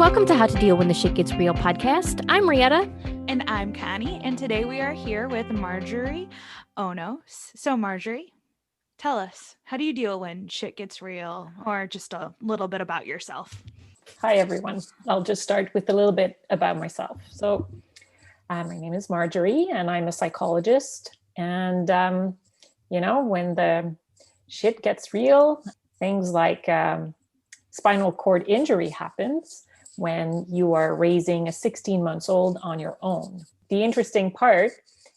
welcome to How to Deal When the Shit Gets Real podcast. I'm Rietta. And I'm Connie, and today we are here with Marjorie Aunos. So Marjorie, tell us, how do you deal when shit gets real, or just a little bit about yourself? Hi, everyone. I'll just start with a little bit about myself. So my name is Marjorie, and I'm a psychologist. And, when the shit gets real, things like spinal cord injury happens when you are raising a 16 months old on your own. The interesting part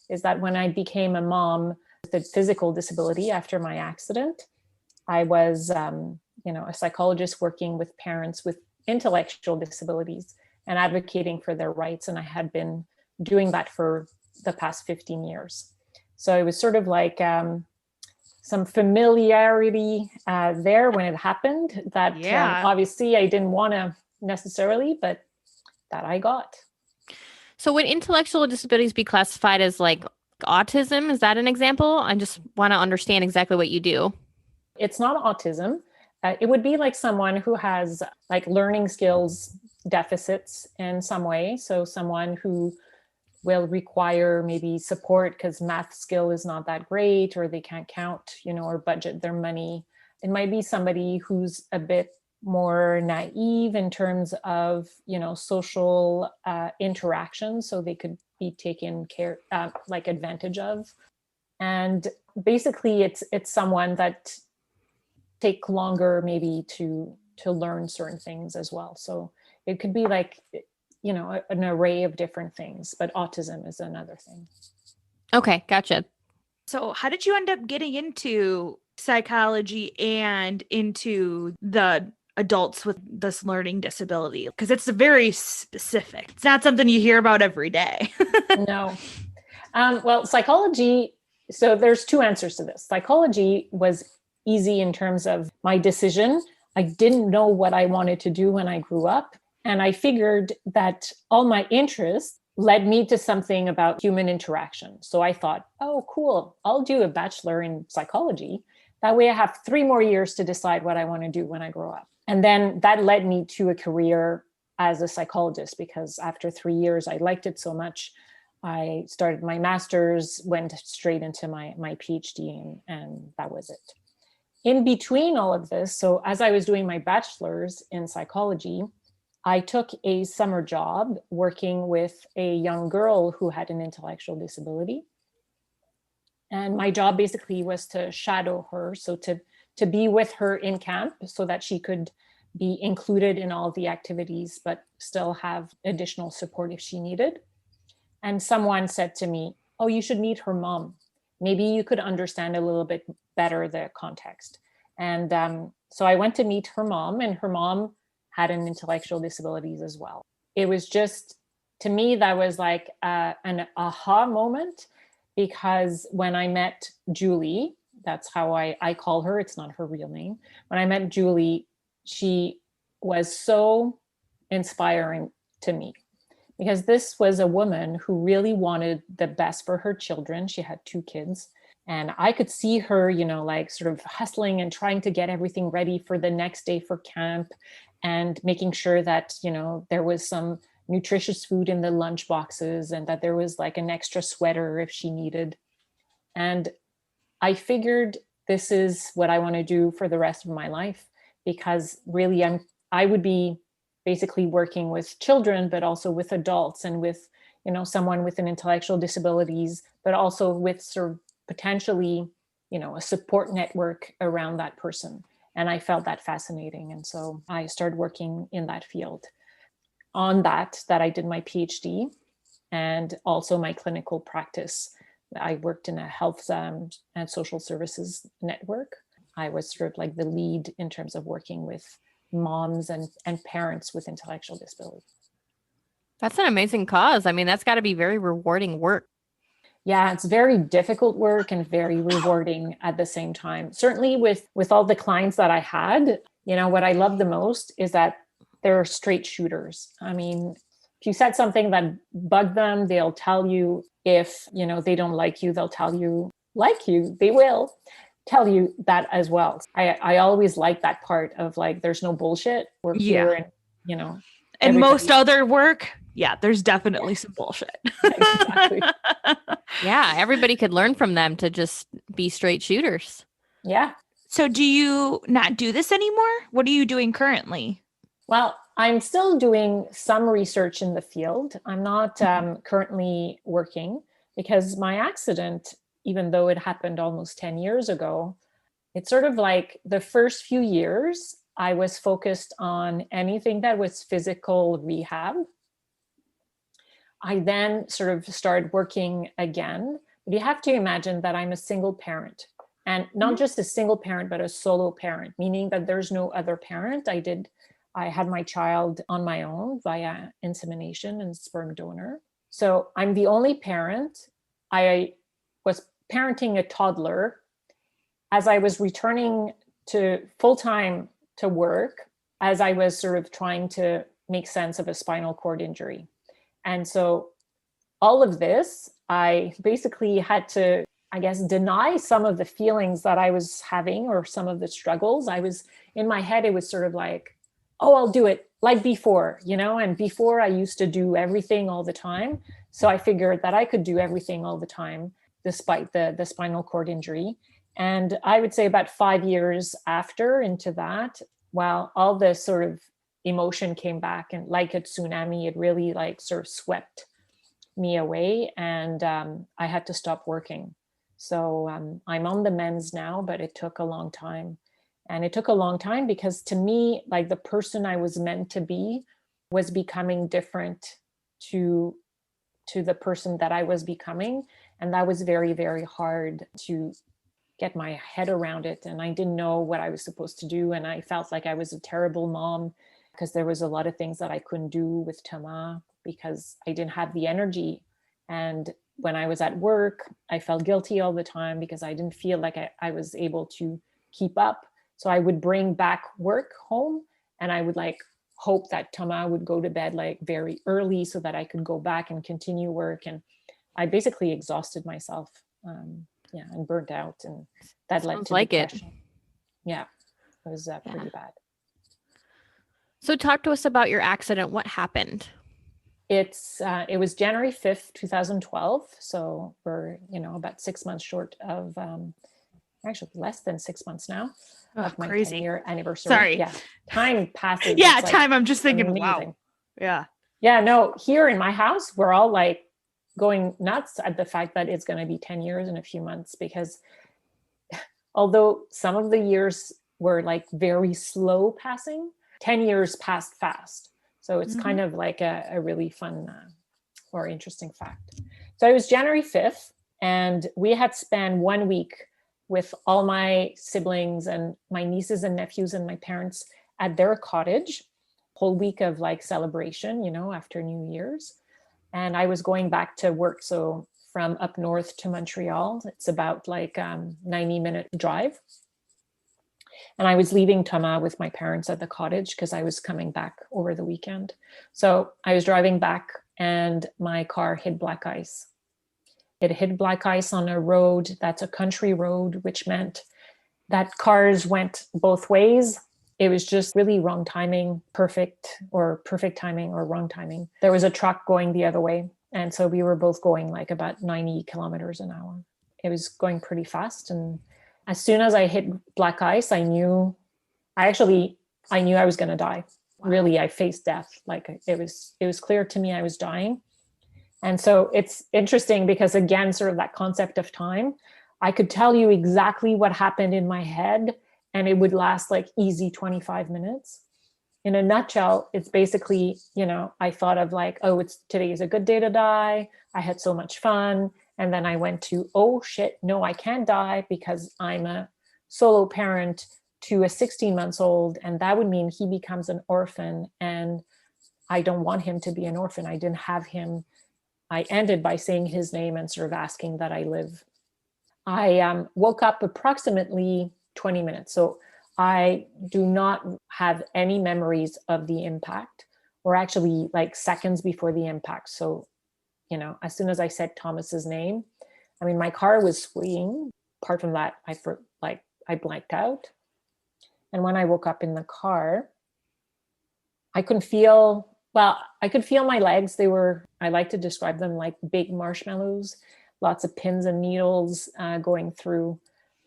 is that when I became a mom with a physical disability after my accident, I was, a psychologist working with parents with intellectual disabilities and advocating for their rights. And I had been doing that for the past 15 years. So it was sort of like some familiarity there when it happened that obviously I didn't want to necessarily, but that I got. So would intellectual disabilities be classified as like autism? Is that an example? I just want to understand exactly what you do. It's not autism. It would be like someone who has like learning skills deficits in some way. So someone who will require maybe support because math skill is not that great, or they can't count, or budget their money. It might be somebody who's a bit more naive in terms of, social interactions. So they could be taken care, advantage of. And basically it's someone that take longer maybe to learn certain things as well. So it could be like, an array of different things, but autism is another thing. Okay, gotcha. So how did you end up getting into psychology and into the adults with this learning disability? Because it's very specific. It's not something you hear about every day. No. Well, psychology, so there's two answers to this. Psychology was easy in terms of my decision. I didn't know what I wanted to do when I grew up. And I figured that all my interests led me to something about human interaction. So I thought, oh, cool, I'll do a bachelor in psychology. That way I have 3 more years to decide what I want to do when I grow up. And then that led me to a career as a psychologist, because after 3 years, I liked it so much. I started my master's, went straight into my PhD, and that was it. In between all of this, so as I was doing my bachelor's in psychology, I took a summer job working with a young girl who had an intellectual disability. And my job basically was to shadow her, so to be with her in camp so that she could be included in all the activities, but still have additional support if she needed. And someone said to me, oh, you should meet her mom. Maybe you could understand a little bit better the context. And so I went to meet her mom, and her mom had an intellectual disabilities as well. It was just, to me, that was like an aha moment, because when I met Julie, that's how I call her, it's not her real name. When I met Julie, she was so inspiring to me, because this was a woman who really wanted the best for her children. She had 2 kids. And I could see her, sort of hustling and trying to get everything ready for the next day for camp, and making sure that, there was some nutritious food in the lunch boxes, and that there was like an extra sweater if she needed. And I figured this is what I want to do for the rest of my life, because really I would be basically working with children, but also with adults, and with, someone with an intellectual disabilities, but also with sort of potentially, a support network around that person. And I felt that fascinating. And so I started working in that field. On that I did my PhD and also my clinical practice. I worked in a health and social services network. I was sort of like the lead in terms of working with moms and parents with intellectual disabilities. That's an amazing cause. I mean, that's got to be very rewarding work. Yeah, it's very difficult work and very rewarding at the same time. Certainly with all the clients that I had, what I love the most is that they're straight shooters. I mean, if you said something that bugged them, they'll tell you. If, they don't like you, they'll tell you they will tell you that as well. I always like that part of like, there's no bullshit. We're here and, And most Everybody, other work, yeah, there's definitely some bullshit. exactly. Yeah, everybody could learn from them to just be straight shooters. Yeah. So do you not do this anymore? What are you doing currently? Well, I'm still doing some research in the field. I'm not currently working because my accident, even though it happened almost 10 years ago, it's sort of like the first few years, I was focused on anything that was physical rehab. I then sort of started working again. But you have to imagine that I'm a single parent, and not just a single parent, but a solo parent, meaning that there's no other parent. I had my child on my own via insemination and sperm donor. So I'm the only parent. I was parenting a toddler as I was returning to full time to work, as I was sort of trying to make sense of a spinal cord injury. And so all of this, I basically had to, I guess, deny some of the feelings that I was having or some of the struggles. I was in my head, it was sort of like, oh, I'll do it like before, and before I used to do everything all the time. So I figured that I could do everything all the time, despite the spinal cord injury. And I would say about 5 years after into that, while all this sort of emotion came back and like a tsunami, it really like sort of swept me away, and I had to stop working. So I'm on the mends now, but it took a long time. And it took a long time because to me, like the person I was meant to be was becoming different to the person that I was becoming. And that was very, very hard to get my head around it. And I didn't know what I was supposed to do. And I felt like I was a terrible mom because there was a lot of things that I couldn't do with Thomas because I didn't have the energy. And when I was at work, I felt guilty all the time because I didn't feel like I was able to keep up. So I would bring back work home and I would like hope that Thomas would go to bed like very early so that I could go back and continue work. And I basically exhausted myself. And burnt out, and that led Sounds to like depression. it. Yeah, it was pretty bad. So talk to us about your accident. What happened? It was January 5th, 2012. So we're about 6 months short of actually less than 6 months now of my Crazy. 10-year anniversary. Sorry. Yeah, time passes. Yeah, It's time. I'm just thinking, amazing. wow. Yeah. Yeah, no, here in my house, we're all like going nuts at the fact that it's going to be 10 years in a few months because although some of the years were like very slow passing, 10 years passed fast. So it's kind of like a really fun or interesting fact. So it was January 5th, and we had spent 1 week with all my siblings and my nieces and nephews and my parents at their cottage, whole week of like celebration, after New Year's. And I was going back to work. So from up north to Montreal, it's about like 90-minute drive. And I was leaving Thomas with my parents at the cottage because I was coming back over the weekend. So I was driving back and my car hit black ice. It hit black ice on a road that's a country road, which meant that cars went both ways. It was just really wrong timing, perfect timing or wrong timing. There was a truck going the other way. And so we were both going like about 90 kilometers an hour. It was going pretty fast. And as soon as I hit black ice, I knew I was going to die. Wow. Really, I faced death. Like it was clear to me I was dying. And so it's interesting because again, sort of that concept of time, I could tell you exactly what happened in my head and it would last like easy 25 minutes. In a nutshell, it's basically, I thought of like, oh, today is a good day to die. I had so much fun. And then I went to, oh shit, no, I can't die because I'm a solo parent to a 16-month-old. And that would mean he becomes an orphan. And I don't want him to be an orphan. I didn't have him. I ended by saying his name and sort of asking that I live. I woke up approximately 20 minutes. So I do not have any memories of the impact, or actually like seconds before the impact. So, as soon as I said Thomas's name, I mean, my car was fleeing. Apart from that, I blanked out. And when I woke up in the car, I couldn't feel Well, I could feel my legs. I like to describe them like big marshmallows, lots of pins and needles going through.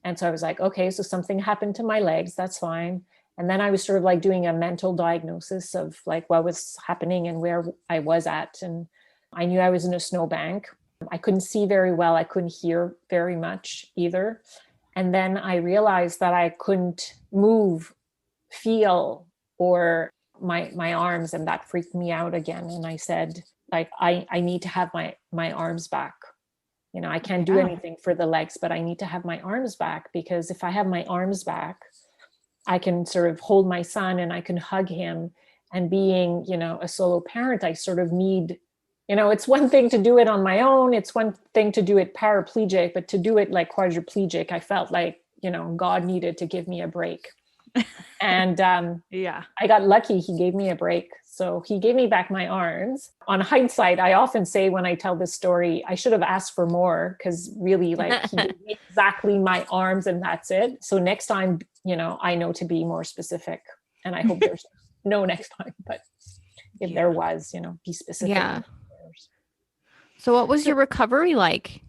And so I was like, okay, so something happened to my legs. That's fine. And then I was sort of like doing a mental diagnosis of like what was happening and where I was at. And I knew I was in a snowbank. I couldn't see very well. I couldn't hear very much either. And then I realized that I couldn't move, feel, or my arms, and that freaked me out again. And I said, like, I need to have my arms back. You know, I can't do anything for the legs, but I need to have my arms back, because if I have my arms back, I can sort of hold my son and I can hug him. And being, you know, a solo parent, I sort of need, you know, it's one thing to do it on my own. It's one thing to do it paraplegic, but to do it like quadriplegic, I felt like, you know, God needed to give me a break. And I got lucky. He gave me a break. So he gave me back my arms. On hindsight, I often say when I tell this story, I should have asked for more, because really, like, he gave me exactly my arms and that's it. So next time, you know, I know to be more specific, and I hope there's no next time, but if there was, you know, be specific. Yeah. So what was your recovery like?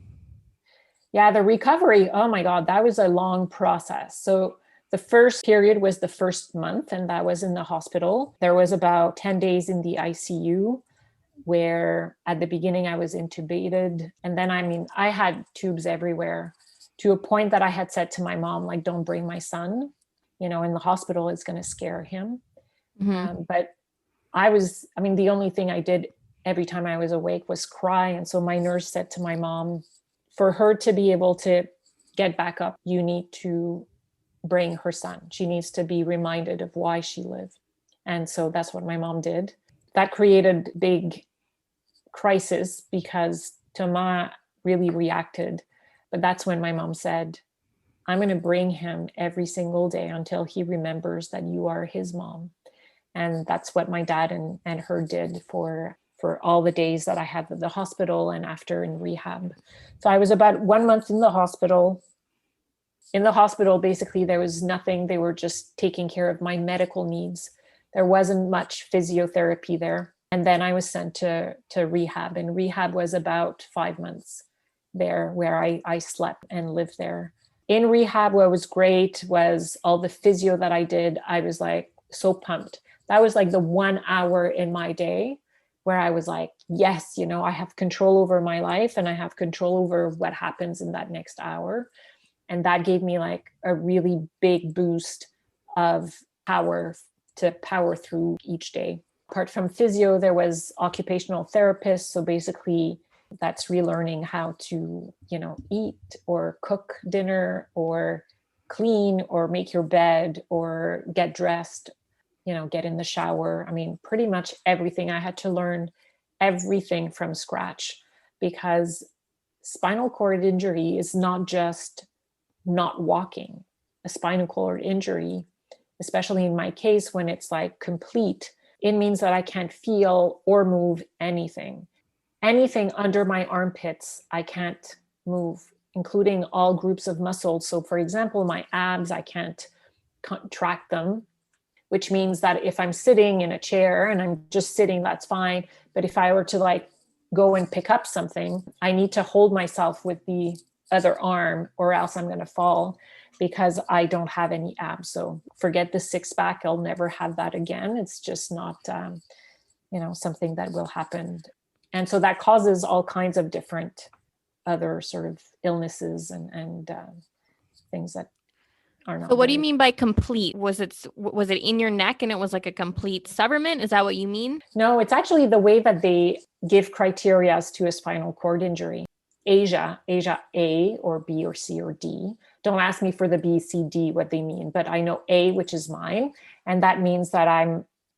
Yeah, the recovery, oh my God, that was a long process. So the first period was the first month, and that was in the hospital. There was about 10 days in the ICU, where at the beginning I was intubated. And then, I mean, I had tubes everywhere, to a point that I had said to my mom, like, don't bring my son, you know, in the hospital, it's going to scare him. But the only thing I did every time I was awake was cry. And so my nurse said to my mom, for her to be able to get back up, you need to bring her son. She needs to be reminded of why she lived. And so that's what my mom did. That created big crisis, because Thomas really reacted. But that's when my mom said, I'm going to bring him every single day until he remembers that you are his mom. And that's what my dad and her did for all the days that I had at the hospital and after in rehab. So I was about 1 month in the hospital. In the hospital, basically, there was nothing. They were just taking care of my medical needs. There wasn't much physiotherapy there. And then I was sent to rehab. And rehab was about 5 months there, where I slept and lived there. In rehab, what was great was all the physio that I did. I was like so pumped. That was like the 1 hour in my day where I was like, yes, you know, I have control over my life, and I have control over what happens in that next hour. And that gave me like a really big boost of power to power through each day. Apart from physio, there was occupational therapists. So basically, that's relearning how to, you know, eat or cook dinner or clean or make your bed or get dressed, you know, get in the shower. I mean, pretty much everything. I had to learn everything from scratch, because spinal cord injury is not just not walking. A spinal cord injury, especially in my case, when it's like complete, it means that I can't feel or move anything. Anything under my armpits, I can't move, including all groups of muscles. So for example, my abs, I can't contract them, which means that if I'm sitting in a chair and I'm just sitting, that's fine. But if I were to like go and pick up something, I need to hold myself with the other arm, or else I'm going to fall, because I don't have any abs. So forget the six pack. I'll never have that again. It's just not, something that will happen. And so that causes all kinds of different other sort of illnesses and things that are not. So what do you mean by complete? Was it in your neck and it was like a complete severment? Is that what you mean? No, it's actually the way that they give criteria to a spinal cord injury. Asia A or B or C or D. Don't ask me for the B, C, D, what they mean, but I know A, which is mine. And that means that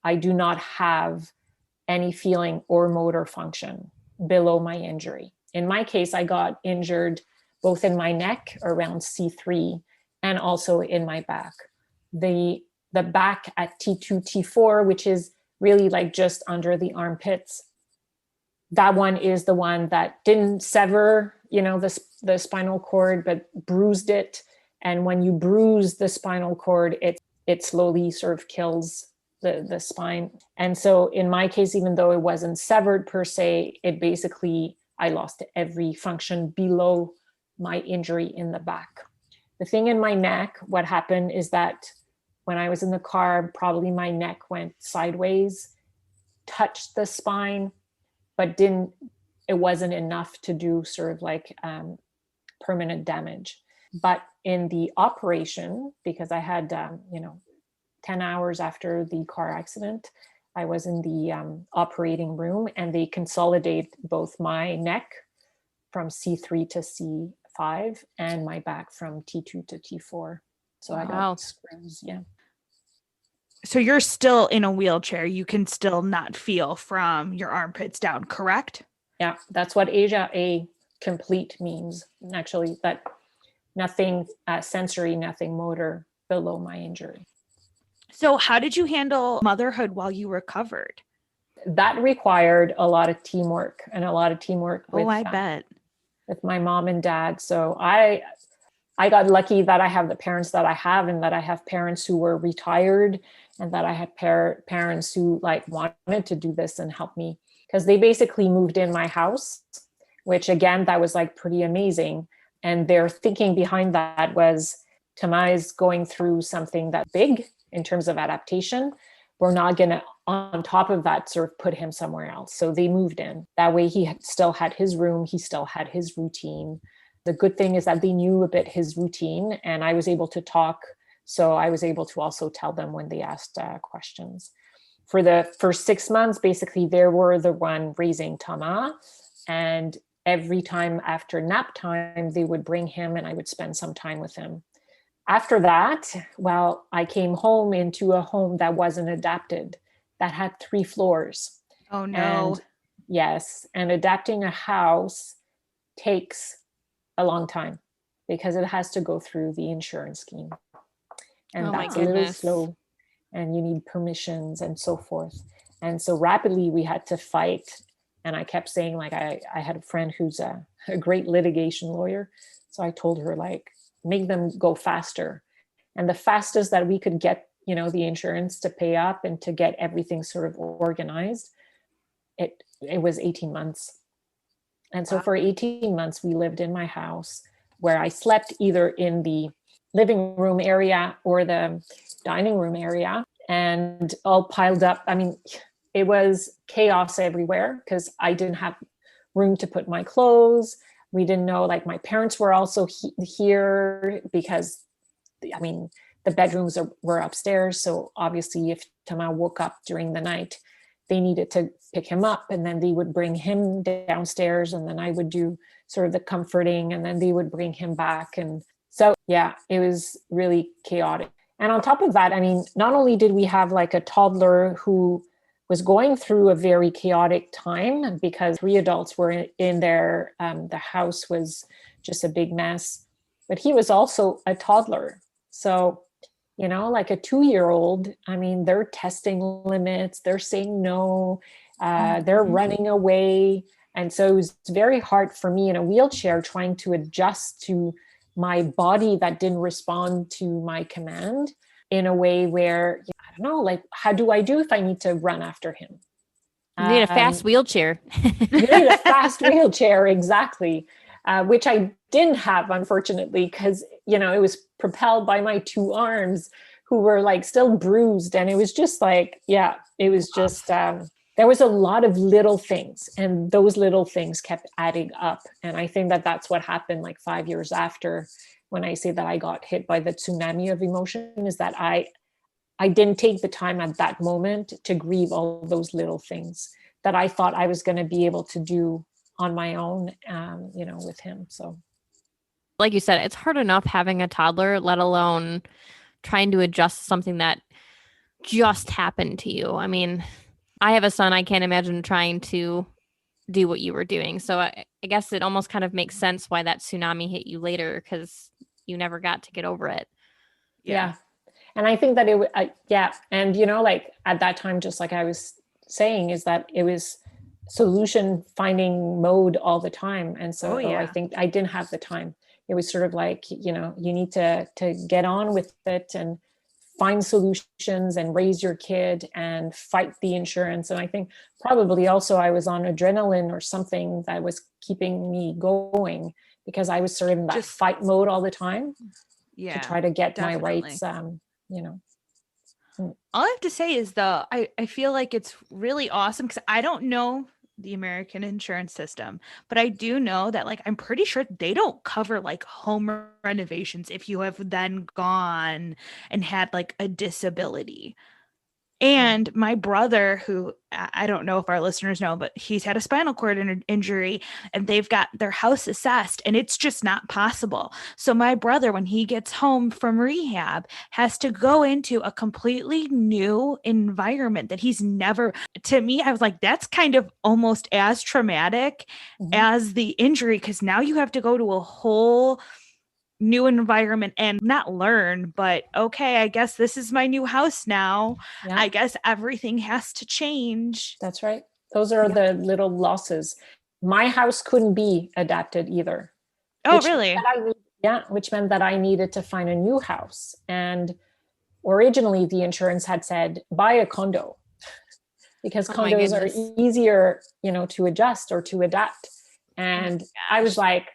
I do not have any feeling or motor function below my injury. In my case, I got injured both in my neck around C3 and also in my back. The back at T2, T4, which is really like just under the armpits, that one is the one that didn't sever, the spinal cord, but bruised it. And when you bruise the spinal cord, it slowly sort of kills the spine. And so in my case, even though it wasn't severed per se, it basically, I lost every function below my injury in the back. The thing in my neck, what happened is that when I was in the car, probably my neck went sideways, touched the spine, but it wasn't enough to do sort of like permanent damage. But in the operation, because I had, 10 hours after the car accident, I was in the operating room, and they consolidated both my neck from C3 to C5 and my back from T2 to T4. So I got screws. Yeah. So you're still in a wheelchair. You can still not feel from your armpits down, correct? Yeah, that's what Asia A complete means. Actually, that nothing sensory, nothing motor below my injury. So how did you handle motherhood while you recovered? That required a lot of teamwork and a lot of teamwork with, I bet. with my mom and dad. So I got lucky that I have the parents that I have, and that I have parents who were retired, and that I had parents who like wanted to do this and help me, because they basically moved in my house, which again, that was like pretty amazing. And their thinking behind that was, Tamai's going through something that big in terms of adaptation. We're not going to, on top of that, sort of put him somewhere else. So they moved in. That way he still had his room. He still had his routine. The good thing is that they knew a bit his routine, and I was able to talk. So I was able to also tell them when they asked questions. For the first 6 months, basically, they were the one raising Tama. And every time after nap time, they would bring him, and I would spend some time with him. After that, well, I came home into a home that wasn't adapted, that had 3 floors. Oh, no. And yes, and adapting a house takes a long time because it has to go through the insurance scheme. And that's a little slow, and you need permissions and so forth. And so rapidly we had to fight. And I kept saying, like, I had a friend who's a great litigation lawyer. So I told her, like, make them go faster. And the fastest that we could get, the insurance to pay up and to get everything sort of organized, it was 18 months. And so for 18 months, we lived in my house, where I slept either in the living room area or the dining room area, and all piled up. I mean, it was chaos everywhere because I didn't have room to put my clothes. We didn't know, like, my parents were also here because, I mean, the bedrooms were upstairs. So obviously if Tama woke up during the night, they needed to pick him up, and then they would bring him downstairs, and then I would do sort of the comforting, and then they would bring him back. And so, yeah, it was really chaotic. And on top of that, I mean, not only did we have like a toddler who was going through a very chaotic time because 3 adults were in there, the house was just a big mess, but he was also a toddler. So, like a 2-year-old, I mean, they're testing limits, they're saying no, they're running away. And so it was very hard for me in a wheelchair trying to adjust to my body that didn't respond to my command in a way where, I don't know, like, how do I do if I need to run after him? You need a fast wheelchair. You need a fast wheelchair, exactly, which I didn't have, unfortunately, because, it was propelled by my 2 arms, who were like still bruised. And it was just like, yeah, it was just, there was a lot of little things, and those little things kept adding up. And I think that that's what happened like 5 years after, when I say that I got hit by the tsunami of emotion, is that I didn't take the time at that moment to grieve all those little things that I thought I was going to be able to do on my own, with him. So, like you said, it's hard enough having a toddler, let alone trying to adjust something that just happened to you. I mean, I have a son. I can't imagine trying to do what you were doing. So I guess it almost kind of makes sense why that tsunami hit you later, because you never got to get over it. Yeah. And I think that and, like at that time, just like I was saying, is that it was solution finding mode all the time. And so I think I didn't have the time. It was sort of like, you need to get on with it and find solutions and raise your kid and fight the insurance. And I think probably also I was on adrenaline or something that was keeping me going, because I was sort of in that fight mode all the time to try to get my rights, you know. All I have to say is though, I feel like it's really awesome because I don't know the American insurance system, but I do know that like I'm pretty sure they don't cover like home renovations if you have then gone and had like a disability. And my brother, who I don't know if our listeners know, but he's had a spinal cord injury and they've got their house assessed and it's just not possible. So my brother, when he gets home from rehab, has to go into a completely new environment that he's never, to me, I was like, that's kind of almost as traumatic as the injury, because now you have to go to a whole new environment and not learn, but okay, I guess this is my new house now. Yeah. I guess everything has to change. That's right. Those are the little losses. My house couldn't be adapted either. Oh, really? Which meant that I needed to find a new house. And originally the insurance had said, buy a condo, because condos are easier, you know, to adjust or to adapt. And I was like,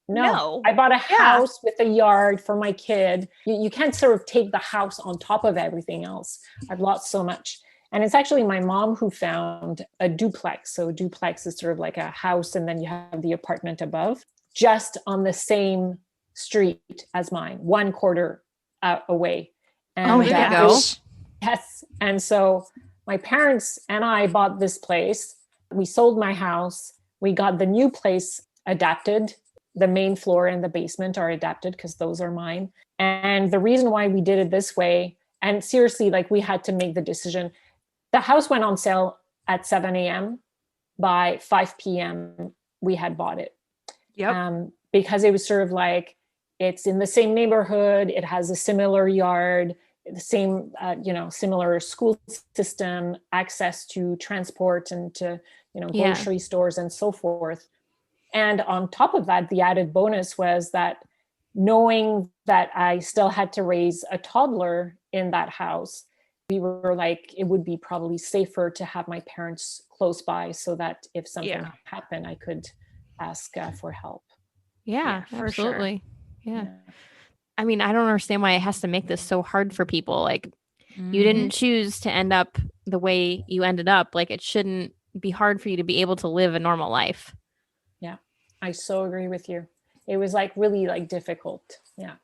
no, I bought a house with a yard for my kid. You can't sort of take the house on top of everything else. I've lost so much. And it's actually my mom who found a duplex. So a duplex is sort of like a house and then you have the apartment above, just on the same street as mine, 1/4 away. And there you go. Yes. And so my parents and I bought this place. We sold my house. We got the new place adapted. The main floor and the basement are adapted because those are mine. And the reason why we did it this way, and seriously, like we had to make the decision. The house went on sale at 7 a.m. By 5 p.m. we had bought it. Yep. Because it was sort of like, it's in the same neighborhood. It has a similar yard, the same, similar school system, access to transport and to, grocery stores and so forth. And on top of that, the added bonus was that knowing that I still had to raise a toddler in that house, we were like, it would be probably safer to have my parents close by so that if something happened, I could ask for help. Yeah, for absolutely. Sure. Yeah. I mean, I don't understand why it has to make this so hard for people. Like, you didn't choose to end up the way you ended up. Like, it shouldn't be hard for you to be able to live a normal life. Yeah, I so agree with you. It was like really like difficult. Yeah.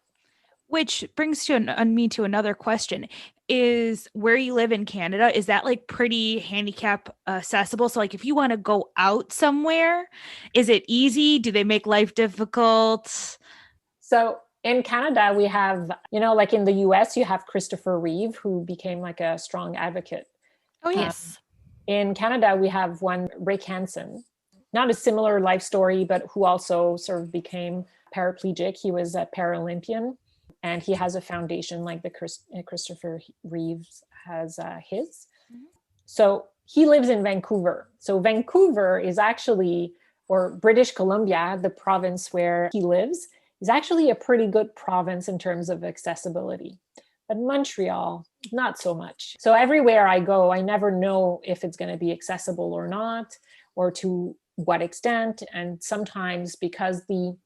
Which brings me to another question. Is where you live in Canada, is that like pretty handicap accessible? So like if you want to go out somewhere, is it easy? Do they make life difficult? So in Canada, we have, like in the US, you have Christopher Reeve, who became like a strong advocate. Oh, yes. In Canada, we have one, Rick Hansen, not a similar life story, but who also sort of became paraplegic. He was a Paralympian, and he has a foundation like the Christopher Reeves has his. So he lives in Vancouver. So Vancouver is actually, or British Columbia, the province where he lives, is actually a pretty good province in terms of accessibility. But Montreal, not so much. So everywhere I go, I never know if it's going to be accessible or not, or to what extent. And sometimes because the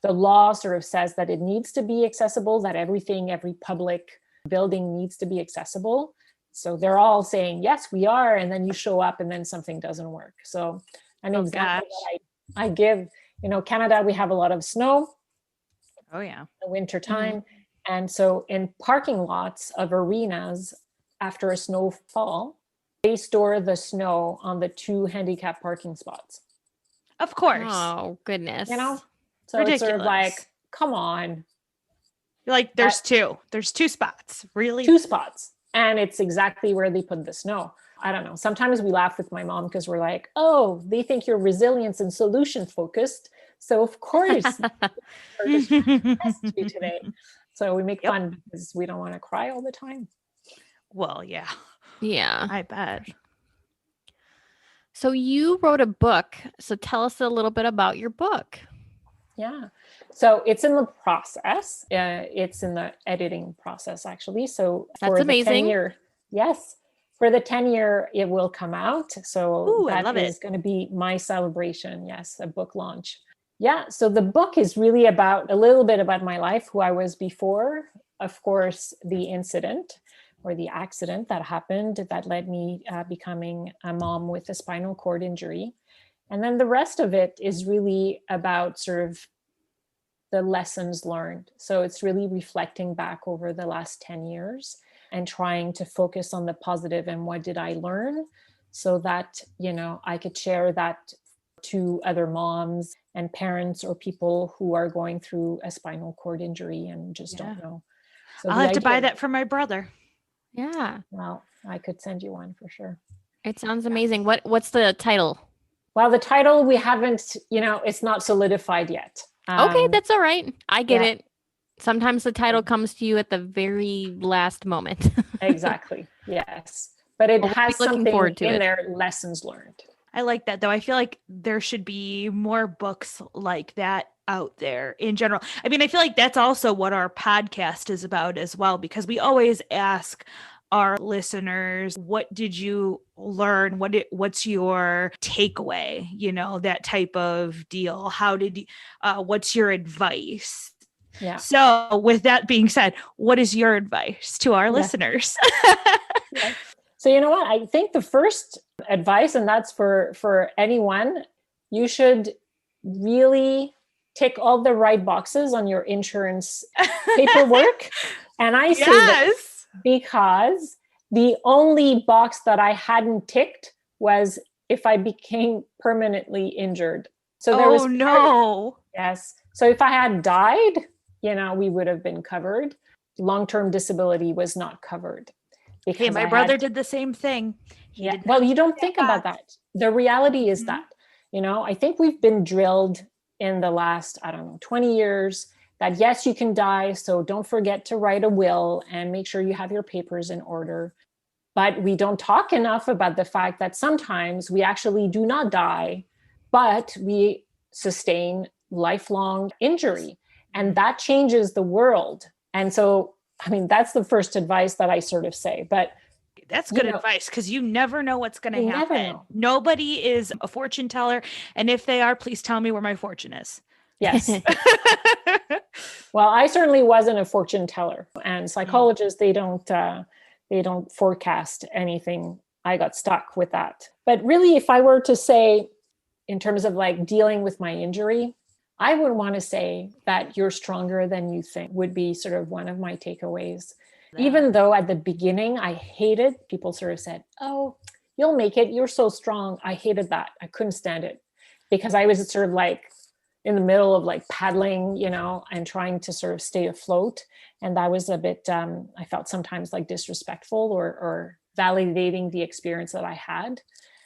law sort of says that it needs to be accessible, that every public building needs to be accessible. So they're all saying, yes, we are. And then you show up and then something doesn't work. So an example that I give, Canada, we have a lot of snow. Oh, yeah. In the winter time. And so in parking lots of arenas, after a snowfall, they store the snow on the 2 handicap parking spots. Of course. Oh, goodness. So ridiculous. It's sort of like, come on. You're like, there's 2 spots. Really? 2 spots. And it's exactly where they put the snow. I don't know. Sometimes we laugh with my mom because we're like, oh, they think you're resilience and solution focused. So of course, you today. So we make fun because we don't want to cry all the time. Well, yeah. Yeah. I bet. So you wrote a book. So tell us a little bit about your book. Yeah. So it's in the process. It's in the editing process, actually. So That's for the 10 amazing. year, yes, for the 10 year, it will come out. So Ooh, I that love is it. going to be my celebration. Yes, a book launch. Yeah. So the book is really about a little bit about my life, who I was before, of course, the incident or the accident that happened that led me becoming a mom with a spinal cord injury. And then the rest of it is really about sort of the lessons learned. So it's really reflecting back over the last 10 years and trying to focus on the positive and what did I learn so that, I could share that to other moms and parents or people who are going through a spinal cord injury and just Yeah. don't know. So I'll the have to buy idea, that for my brother. Yeah. well, I could send you one for sure. It sounds amazing. What's the title? Well, the title we haven't, it's not solidified yet. Okay, that's all right. I get yeah. it. Sometimes the title comes to you at the very last moment. Exactly. Yes. But it Well, we'll be has looking something forward to in it. there, lessons learned. I like that though. I feel like there should be more books like that out there in general. I mean, I feel like that's also what our podcast is about as well, because we always ask our listeners, what did you learn? What's your takeaway? That type of deal. What's your advice? Yeah. So with that being said, what is your advice to our Yeah. listeners? Yeah. So you know what? I think the first advice, and that's for anyone, you should really tick all the right boxes on your insurance paperwork. And I say this Yes. because the only box that I hadn't ticked was if I became permanently injured. So there was Oh no. yes. So if I had died, we would have been covered. Long-term disability was not covered Hey, because my I brother had, did the same thing. He yeah. did not Well, you don't check think that about box. that. The reality is Mhm. that, I think we've been drilled in the last, 20 years that yes, you can die. So don't forget to write a will and make sure you have your papers in order. But we don't talk enough about the fact that sometimes we actually do not die, but we sustain lifelong injury. And that changes the world. And so, that's the first advice that I sort of say. But, That's good advice, because you never know what's going to you never happen. know. Nobody is a fortune teller. And if they are, please tell me where my fortune is. Yes. Well, I certainly wasn't a fortune teller. And psychologists, they don't forecast anything. I got stuck with that. But really, if I were to say, in terms of like dealing with my injury, I would want to say that you're stronger than you think would be sort of one of my takeaways. Even though at the beginning I hated, people sort of said, oh, you'll make it. You're so strong. I hated that. I couldn't stand it because I was sort of like in the middle of like paddling, and trying to sort of stay afloat. And that was a bit, I felt sometimes like disrespectful or validating the experience that I had.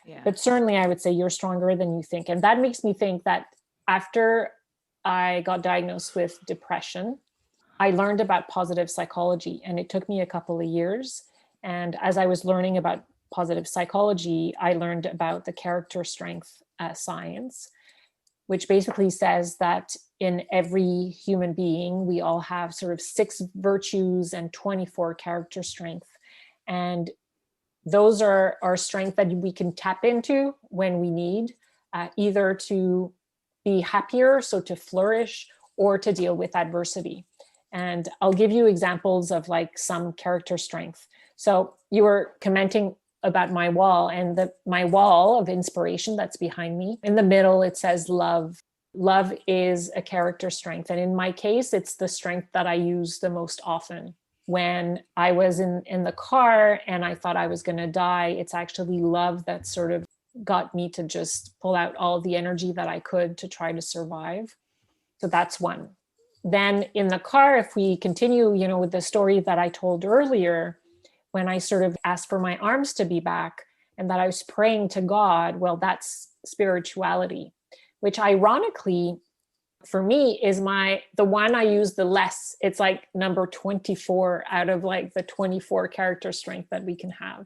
Yeah. But certainly I would say you're stronger than you think. And that makes me think that after I got diagnosed with depression, I learned about positive psychology, and it took me a couple of years. And as I was learning about positive psychology, I learned about the character strength science, which basically says that in every human being, we all have sort of 6 virtues and 24 character strength. And those are our strength that we can tap into when we need, either to be happier, so to flourish, or to deal with adversity. And I'll give you examples of like some character strength. So you were commenting about my wall, and my wall of inspiration that's behind me. In the middle, it says love. Love is a character strength. And in my case, it's the strength that I use the most often. When I was in the car and I thought I was going to die, it's actually love that sort of got me to just pull out all the energy that I could to try to survive. So that's one. Then in the car, if we continue, with the story that I told earlier, when I sort of asked for my arms to be back and that I was praying to God, well, that's spirituality, which ironically for me is the one I use the less. It's like number 24 out of like the 24 character strength that we can have.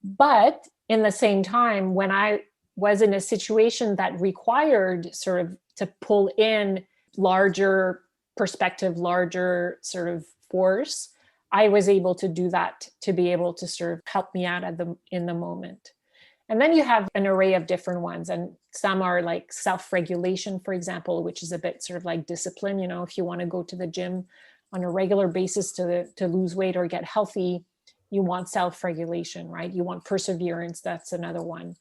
But in the same time, when I was in a situation that required sort of to pull in larger perspective, larger sort of force, I was able to do that to be able to sort of help me out in the moment. And then you have an array of different ones, and some are like self-regulation, for example, which is a bit sort of like discipline. If you want to go to the gym on a regular basis to lose weight or get healthy, you want self-regulation, right? You want perseverance. That's another one.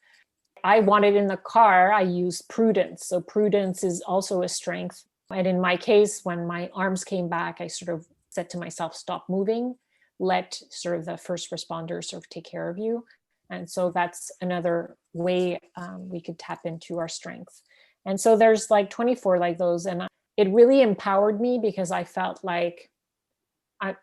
I wanted in the car, I use prudence. So prudence is also a strength. And in my case, when my arms came back, I sort of said to myself, stop moving, let sort of the first responders sort of take care of you. And so that's another way we could tap into our strength. And so there's like 24 like those. And it really empowered me because I felt like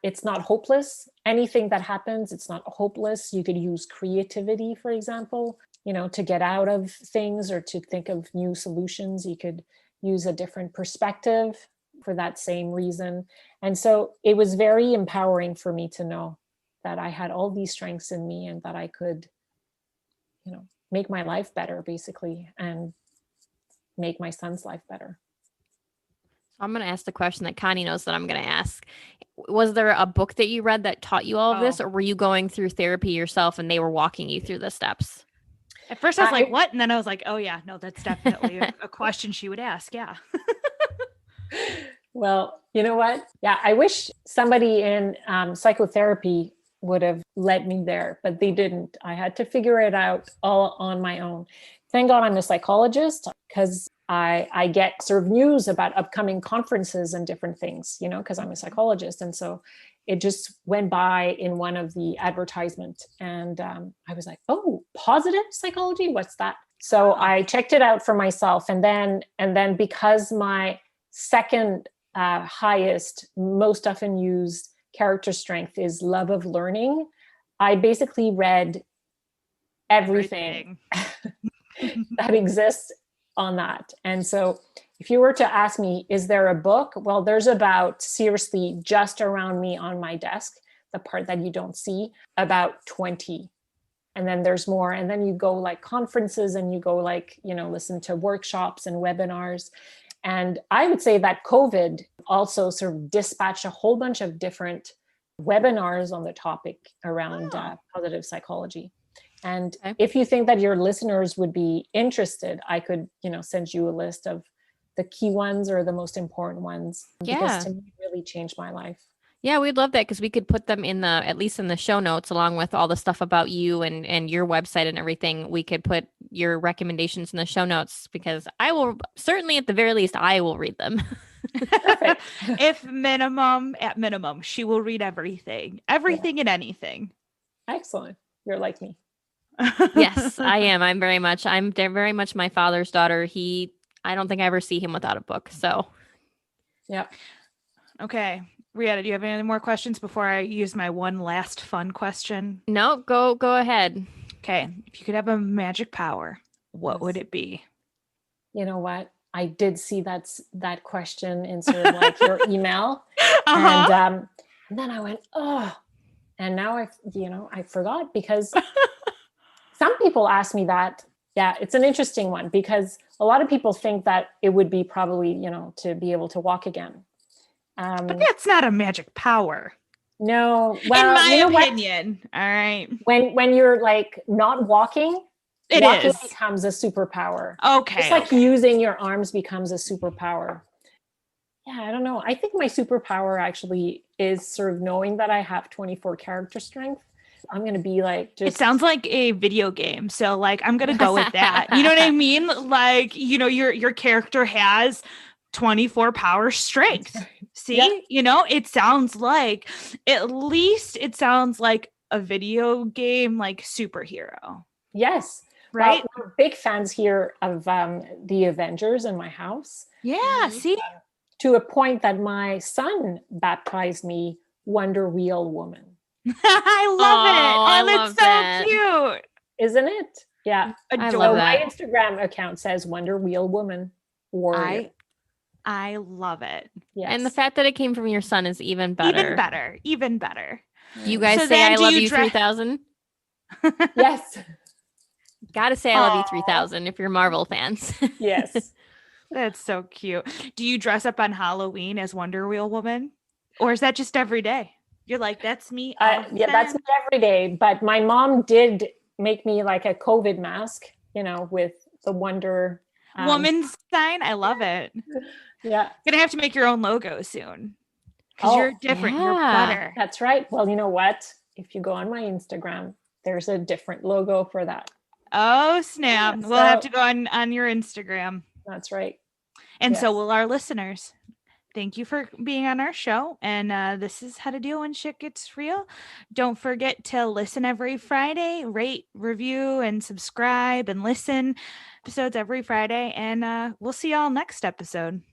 it's not hopeless. Anything that happens, it's not hopeless. You could use creativity, for example, to get out of things or to think of new solutions. You could use a different perspective for that same reason. And so it was very empowering for me to know that I had all these strengths in me and that I could make my life better, basically, and make my son's life better. I'm going to ask the question that Connie knows that I'm going to ask. Was there a book that you read that taught you all of this, or were you going through therapy yourself and they were walking you through the steps? At first I was like, what? And then I was like, oh yeah, no, that's definitely a question she would ask. Yeah. Well, you know what? Yeah, I wish somebody in psychotherapy would have led me there, but they didn't. I had to figure it out all on my own. Thank God I'm a psychologist, because I get sort of news about upcoming conferences and different things, because I'm a psychologist. And so it just went by in one of the advertisements. And I was like, oh, positive psychology? What's that? So I checked it out for myself. And then because my second highest, most often used character strength is love of learning, I basically read everything. that exists on that. And so if you were to ask me, is there a book? Well, there's about, seriously, just around me on my desk, the part that you don't see, about 20. And then there's more. And then you go like conferences and you go like, listen to workshops and webinars. And I would say that COVID also sort of dispatched a whole bunch of different webinars on the topic around positive psychology. And if you think that your listeners would be interested, I could, send you a list of the key ones or the most important ones. Because to me, it really changed my life. Yeah, we'd love that, because we could put them at least in the show notes, along with all the stuff about you and your website and everything. We could put your recommendations in the show notes, because I will certainly, at the very least, I will read them. Perfect. At minimum, she will read everything and anything. Excellent. You're like me. Yes, I am. I'm very much my father's daughter. I don't think I ever see him without a book. So, yeah. Okay. Rihanna, do you have any more questions before I use my one last fun question? No, go ahead. Okay. If you could have a magic power, what would it be? You know what? I did see that question in sort of like your email. And then I went, oh, and now I forgot, because some people ask me that. Yeah, it's an interesting one, because a lot of people think that it would be probably, to be able to walk again. But that's not a magic power. No, well, in my opinion. All right. When you're like not walking, walking becomes a superpower. Okay. It's like using your arms becomes a superpower. Yeah, I don't know. I think my superpower actually is sort of knowing that I have 24 character strength. I'm going to be like, it sounds like a video game. So like, I'm going to go with that. You know what I mean? Like, your character has 24 power strength. See, it sounds like, at least it sounds like a video game, like superhero. Yes. Right. Well, we're big fans here of the Avengers in my house. Yeah. See, to a point that my son baptized me Wonder Wheel Woman. I love it. That's so cute. Isn't it? Yeah. I love that. My Instagram account says Wonder Wheel Woman Warrior. I love it. Yes. And the fact that it came from your son is even better. Even better. You guys say I love you 3000? Yes. Gotta say I love you 3000 if you're Marvel fans. Yes. That's so cute. Do you dress up on Halloween as Wonder Wheel Woman? Or is that just every day? You're like, that's me all the Yeah, that's time. not every day. But my mom did make me like a COVID mask, with the Wonder. Woman sign. I love it. Yeah. Gonna have to make your own logo soon. Because Oh, you're different. You're yeah. better. that's right. Well, you know what? If you go on my Instagram, there's a different logo for that. Oh, snap. Yeah, We'll have so to go on your Instagram. that's right. And so Yes. will our listeners. Thank you for being on our show. And this is how to deal when shit gets real. Don't forget to listen every Friday, rate, review, and subscribe and listen episodes every Friday. And we'll see y'all next episode.